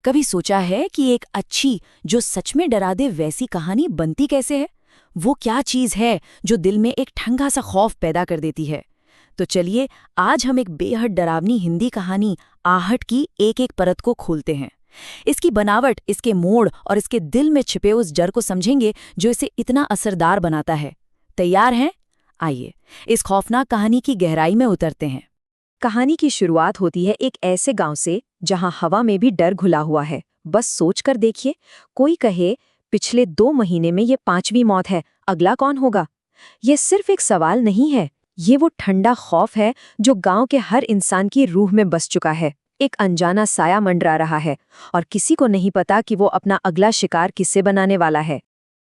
कभी सोचा है कि एक अच्छी, जो सच में डरा दे वैसी कहानी बनती कैसे है? वो क्या चीज़ है जो दिल में एक ठंडा सा खौफ पैदा कर देती है? तो चलिए, आज हम एक बेहद डरावनी हिंदी कहानी आहट की एक-एक परत को खोलते हैं। इसकी बनावट, इसके मोड़ और इसके दिल में छिपे उस डर को समझेंगे जो इसे इतना असरदार बनाता है। तैयार हैं? आइए, इस खौफनाक कहानी की गहराई में उतरते हैं। कहानी की शुरुआत होती है एक ऐसे गांव से जहां हवा में भी डर घुला हुआ है। बस सोच कर देखिए, कोई कहे पिछले 2 महीने में ये 5वीं मौत है, अगला कौन होगा? ये सिर्फ एक सवाल नहीं है, ये वो ठंडा खौफ है जो गांव के हर इंसान की रूह में बस चुका है। एक अनजाना साया मंडरा रहा है और किसी को नहीं पता कि वो अपना अगला शिकार किससे बनाने वाला है।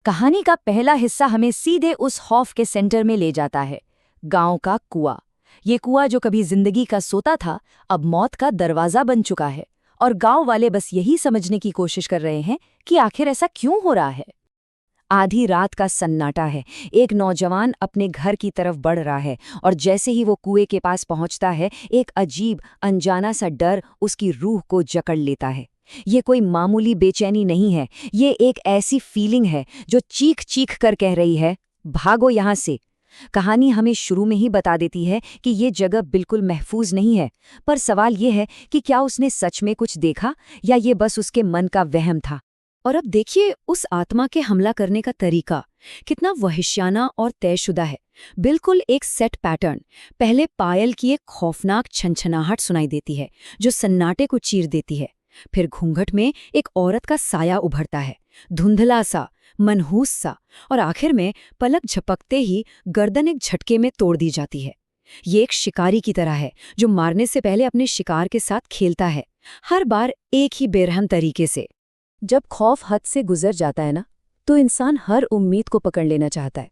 कहानी का पहला हिस्सा हमें सीधे उस खौफ के सेंटर में ले जाता है, गांव का कुआं। ये कुआं जो कभी जिंदगी का सोता था, अब मौत का दरवाजा बन चुका है, और गांव वाले बस यही समझने की कोशिश कर रहे हैं कि आखिर ऐसा क्यों हो रहा है। आधी रात का सन्नाटा है। एक नौजवान अपने घर की तरफ बढ़ रहा है और जैसे ही वो कुएं के पास पहुंचता है, एक अजीब अनजाना सा डर उसकी रूह को जकड़ लेता है। ये कोई मामूली बेचैनी नहीं है, ये एक ऐसी फीलिंग है जो चीख चीख कर कह रही है, भागो यहां से। कहानी हमें शुरू में ही बता देती है कि ये जगह बिल्कुल महफूज नहीं है, पर सवाल ये है कि क्या उसने सच में कुछ देखा या ये बस उसके मन का वहम था। और अब देखिए उस आत्मा के हमला करने का तरीका कितना वहशियाना और तयशुदा है। बिल्कुल एक सेट पैटर्न। पहले पायल की एक खौफनाक छनछनाहट सुनाई देती है जो सन्नाटे को चीर देती है। फिर घूंघट में एक औरत का साया उभरता है, धुंधला सा, मनहूस सा, और आखिर में पलक झपकते ही गर्दन एक झटके में तोड़ दी जाती है। ये एक शिकारी की तरह है जो मारने से पहले अपने शिकार के साथ खेलता है, हर बार एक ही बेरहम तरीके से। जब खौफ हद से गुजर जाता है ना, तो इंसान हर उम्मीद को पकड़ लेना चाहता है।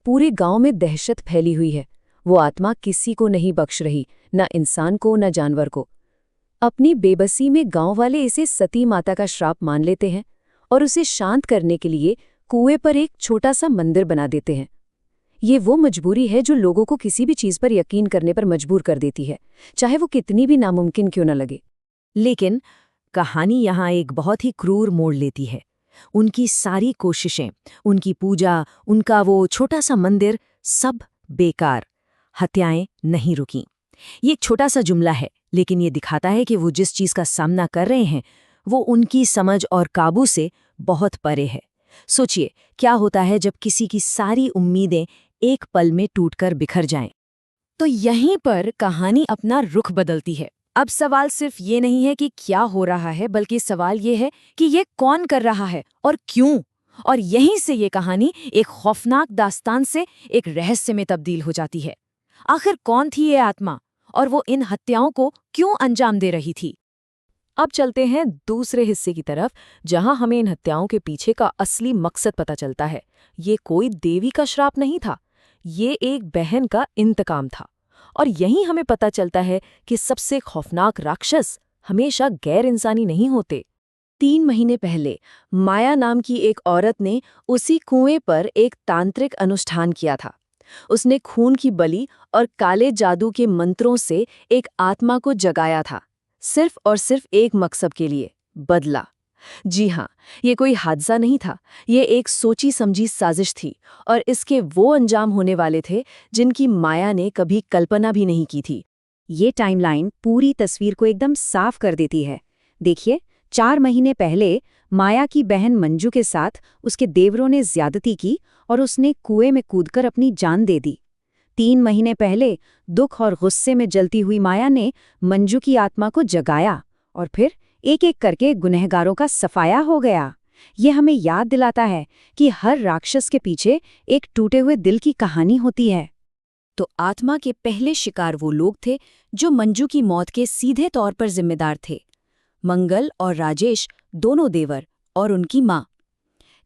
पूरे गांव में दहशत फैली हुई है। वो आत्मा किसी को नहीं बख्श रही, न इंसान को न जानवर को। अपनी बेबसी में गांव वाले इसे सती माता का श्राप मान लेते हैं और उसे शांत करने के लिए कुएं पर एक छोटा सा मंदिर बना देते हैं। ये वो मजबूरी है जो लोगों को किसी भी चीज पर यकीन करने पर मजबूर कर देती है, चाहे वो कितनी भी नामुमकिन क्यों न लगे। लेकिन कहानी यहाँ एक बहुत ही क्रूर मोड़ लेती है। उनकी सारी कोशिशें, उनकी पूजा, उनका वो छोटा सा मंदिर, सब बेकार। हत्याएं नहीं रुकीं। ये एक छोटा सा जुमला है, लेकिन ये दिखाता है कि वो जिस चीज का सामना कर रहे हैं वो उनकी समझ और काबू से बहुत परे है। सोचिए, क्या होता है जब किसी की सारी उम्मीदें एक पल में टूटकर बिखर जाएं। तो यहीं पर कहानी अपना रुख बदलती है। अब सवाल सिर्फ ये नहीं है कि क्या हो रहा है, बल्कि सवाल ये है कि ये कौन कर रहा है और क्यों। और यहीं से ये कहानी एक खौफनाक दास्तान से एक रहस्य में तब्दील हो जाती है। आखिर कौन थी ये आत्मा और वो इन हत्याओं को क्यों अंजाम दे रही थी? अब चलते हैं दूसरे हिस्से की तरफ, जहां हमें इन हत्याओं के पीछे का असली मकसद पता चलता है। ये कोई देवी का श्राप नहीं था, ये एक बहन का इंतकाम था। और यहीं हमें पता चलता है कि सबसे खौफनाक राक्षस हमेशा गैर इंसानी नहीं होते। 3 महीने पहले माया नाम की एक औरत ने उसी कुएं पर एक तांत्रिक अनुष्ठान किया था। उसने खून की बलि और काले जादू के मंत्रों से एक आत्मा को जगाया था, सिर्फ और सिर्फ एक मकसद के लिए, बदला। जी हाँ, ये कोई हादसा नहीं था, ये एक सोची समझी साजिश थी, और इसके वो अंजाम होने वाले थे जिनकी माया ने कभी कल्पना भी नहीं की थी। ये टाइमलाइन पूरी तस्वीर को एकदम साफ कर देती है। देखिए, 4 महीने पहले माया की बहन मंजू के साथ उसके देवरों ने ज्यादती की और उसने कुएं में कूदकर अपनी जान दे दी। 3 महीने पहले दुख और गुस्से में जलती हुई माया ने मंजू की आत्मा को जगाया और फिर एक एक करके गुनहगारों का सफाया हो गया। ये हमें याद दिलाता है कि हर राक्षस के पीछे एक टूटे हुए दिल की कहानी होती है। तो आत्मा के पहले शिकार वो लोग थे जो मंजू की मौत के सीधे तौर पर जिम्मेदार थे। मंगल और राजेश, दोनों देवर, और उनकी माँ।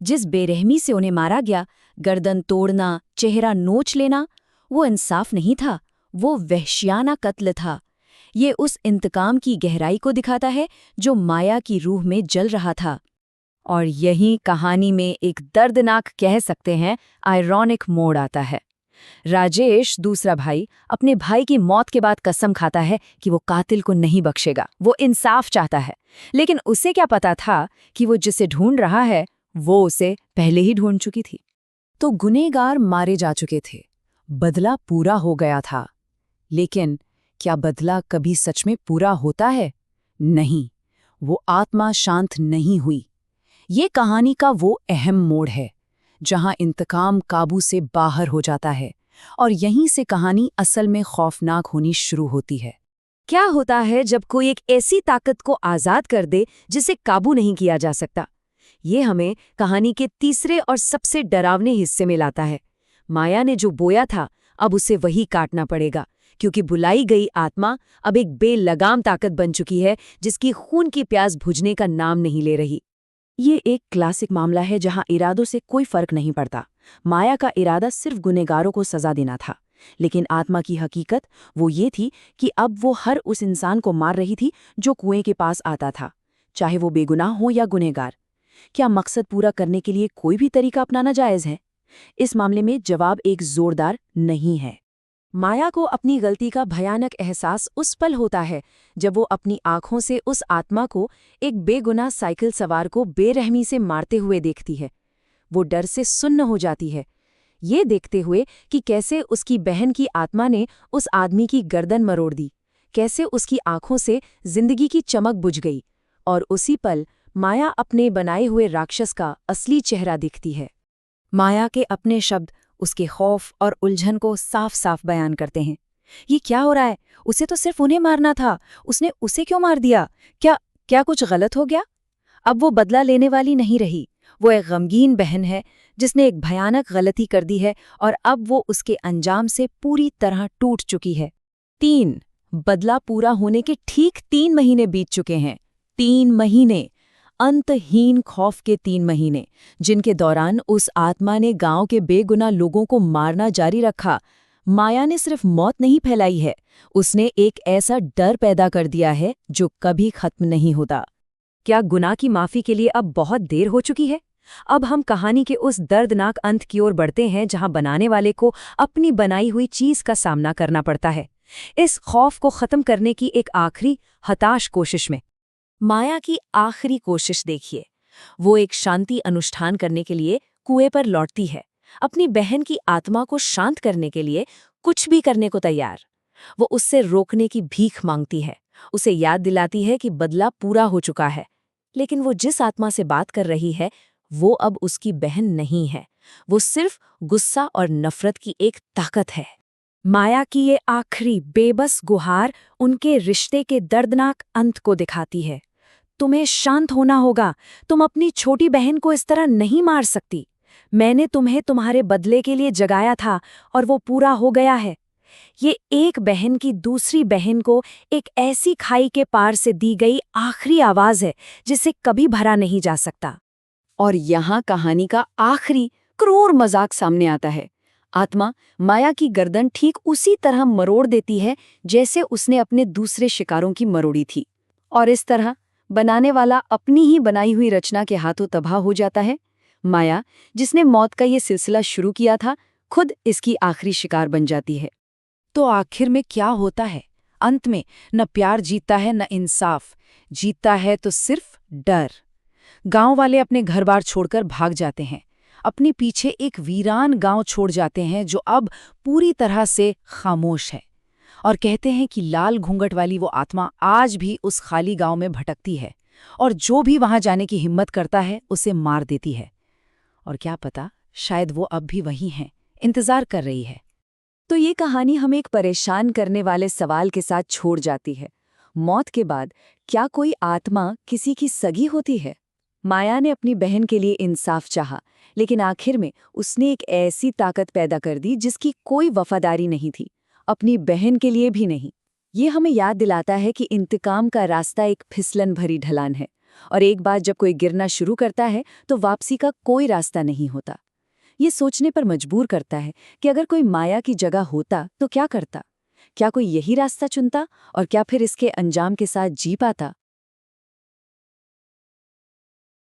जिस बेरहमी से उन्हें मारा गया, गर्दन तोड़ना, चेहरा नोच लेना, वो इंसाफ नहीं था, वो वहशियाना कत्ल था। ये उस इंतकाम की गहराई को दिखाता है जो माया की रूह में जल रहा था। और यहीं कहानी में एक दर्दनाक, कह सकते हैं आयरॉनिक मोड़ आता है। राजेश, दूसरा भाई, अपने भाई की मौत के बाद कसम खाता है कि वो कातिल को नहीं बख्शेगा, वो इंसाफ चाहता है। लेकिन उसे क्या पता था कि वो जिसे ढूंढ रहा है वो उसे पहले ही ढूंढ चुकी थी। तो गुनहगार मारे जा चुके थे, बदला पूरा हो गया था। लेकिन क्या बदला कभी सच में पूरा होता है? नहीं, वो आत्मा शांत नहीं हुई। ये कहानी का वो अहम मोड़ है जहां इंतकाम काबू से बाहर हो जाता है, और यहीं से कहानी असल में खौफनाक होनी शुरू होती है। क्या होता है जब कोई एक ऐसी ताकत को आजाद कर दे जिसे काबू नहीं किया जा सकता? ये हमें कहानी के तीसरे और सबसे डरावने हिस्से में लाता है। माया ने जो बोया था, अब उसे वही काटना पड़ेगा, क्योंकि बुलाई गई आत्मा अब एक बेलगाम ताकत बन चुकी है जिसकी खून की प्यास बुझने का नाम नहीं ले रही। ये एक क्लासिक मामला है जहां इरादों से कोई फर्क नहीं पड़ता। माया का इरादा सिर्फ गुनहगारों को सजा देना था, लेकिन आत्मा की हकीकत वो ये थी कि अब वो हर उस इंसान को मार रही थी जो कुएं के पास आता था, चाहे वो बेगुनाह हो या गुनहगार। क्या मकसद पूरा करने के लिए कोई भी तरीका अपनाना जायज़ है? इस मामले में जवाब एक जोरदार नहीं है। माया को अपनी गलती का भयानक एहसास उस पल होता है जब वो अपनी आंखों से उस आत्मा को, एक बेगुनाह साइकिल सवार को, बेरहमी से मारते हुए देखती है। वो डर से सुन्न हो जाती है, ये देखते हुए कि कैसे उसकी बहन की आत्मा ने उस आदमी की गर्दन मरोड़ दी, कैसे उसकी आंखों से जिंदगी की चमक बुझ गई। और उसी पल माया अपने बनाए हुए राक्षस का असली चेहरा दिखती है। माया के अपने शब्द उसके खौफ और उलझन को साफ साफ बयान करते हैं। ये क्या हो रहा है? उसे तो सिर्फ उन्हें मारना था, उसने उसे क्यों मार दिया? क्या कुछ गलत हो गया? अब वो बदला लेने वाली नहीं रही, वो एक गमगीन बहन है जिसने एक भयानक गलती कर दी है और अब वो उसके अंजाम से पूरी तरह टूट चुकी है। 3 बदला पूरा होने के ठीक 3 महीने बीत चुके हैं। 3 महीने, अंतहीन खौफ के 3 महीने, जिनके दौरान उस आत्मा ने गांव के बेगुनाह लोगों को मारना जारी रखा। माया ने सिर्फ मौत नहीं फैलाई है, उसने एक ऐसा डर पैदा कर दिया है जो कभी खत्म नहीं होता। क्या गुनाह की माफी के लिए अब बहुत देर हो चुकी है? अब हम कहानी के उस दर्दनाक अंत की ओर बढ़ते हैं जहां बनाने वाले को अपनी बनाई हुई चीज का सामना करना पड़ता है, इस खौफ को खत्म करने की एक आखिरी हताश कोशिश में। माया की आखिरी कोशिश देखिए। वो एक शांति अनुष्ठान करने के लिए कुएं पर लौटती है, अपनी बहन की आत्मा को शांत करने के लिए कुछ भी करने को तैयार। वो उससे रोकने की भीख मांगती है, उसे याद दिलाती है कि बदला पूरा हो चुका है। लेकिन वो जिस आत्मा से बात कर रही है वो अब उसकी बहन नहीं है, वो सिर्फ गुस्सा और नफरत की एक ताकत है। माया की ये आखिरी बेबस गुहार उनके रिश्ते के दर्दनाक अंत को दिखाती है। तुम्हें शांत होना होगा, तुम अपनी छोटी बहन को इस तरह नहीं मार सकती। मैंने तुम्हें तुम्हारे बदले के लिए जगाया था और वो पूरा हो गया है। ये एक बहन की दूसरी बहन को एक ऐसी खाई के पार से दी गई आखिरी आवाज है जिसे कभी भरा नहीं जा सकता। और यहाँ कहानी का आखिरी क्रूर मजाक सामने आता है। आत्मा माया की गर्दन ठीक उसी तरह मरोड़ देती है जैसे उसने अपने दूसरे शिकारों की मरोड़ी थी, और इस तरह बनाने वाला अपनी ही बनाई हुई रचना के हाथों तबाह हो जाता है। माया, जिसने मौत का ये सिलसिला शुरू किया था, खुद इसकी आखिरी शिकार बन जाती है। तो आखिर में क्या होता है? अंत में न प्यार जीतता है न इंसाफ, जीतता है तो सिर्फ डर। गांव वाले अपने घर बार छोड़कर भाग जाते हैं, अपने पीछे एक वीरान गांव छोड़ जाते हैं जो अब पूरी तरह से खामोश है, और कहते हैं कि लाल घूंघट वाली वो आत्मा आज भी उस खाली गांव में भटकती है और जो भी वहां जाने की हिम्मत करता है उसे मार देती है। और क्या पता, शायद वो अब भी वहीं है, इंतजार कर रही है। तो ये कहानी हमें एक परेशान करने वाले सवाल के साथ छोड़ जाती है। मौत के बाद क्या कोई आत्मा किसी की सगी होती है? माया ने अपनी बहन के लिए इंसाफ चाहा, लेकिन आखिर में उसने एक ऐसी ताकत पैदा कर दी जिसकी कोई वफादारी नहीं थी, अपनी बहन के लिए भी नहीं। ये हमें याद दिलाता है कि इंतकाम का रास्ता एक फिसलन भरी ढलान है, और एक बार जब कोई गिरना शुरू करता है तो वापसी का कोई रास्ता नहीं होता। ये सोचने पर मजबूर करता है कि अगर कोई माया की जगह होता तो क्या करता? क्या कोई यही रास्ता चुनता, और क्या फिर इसके अंजाम के साथ जी पाता?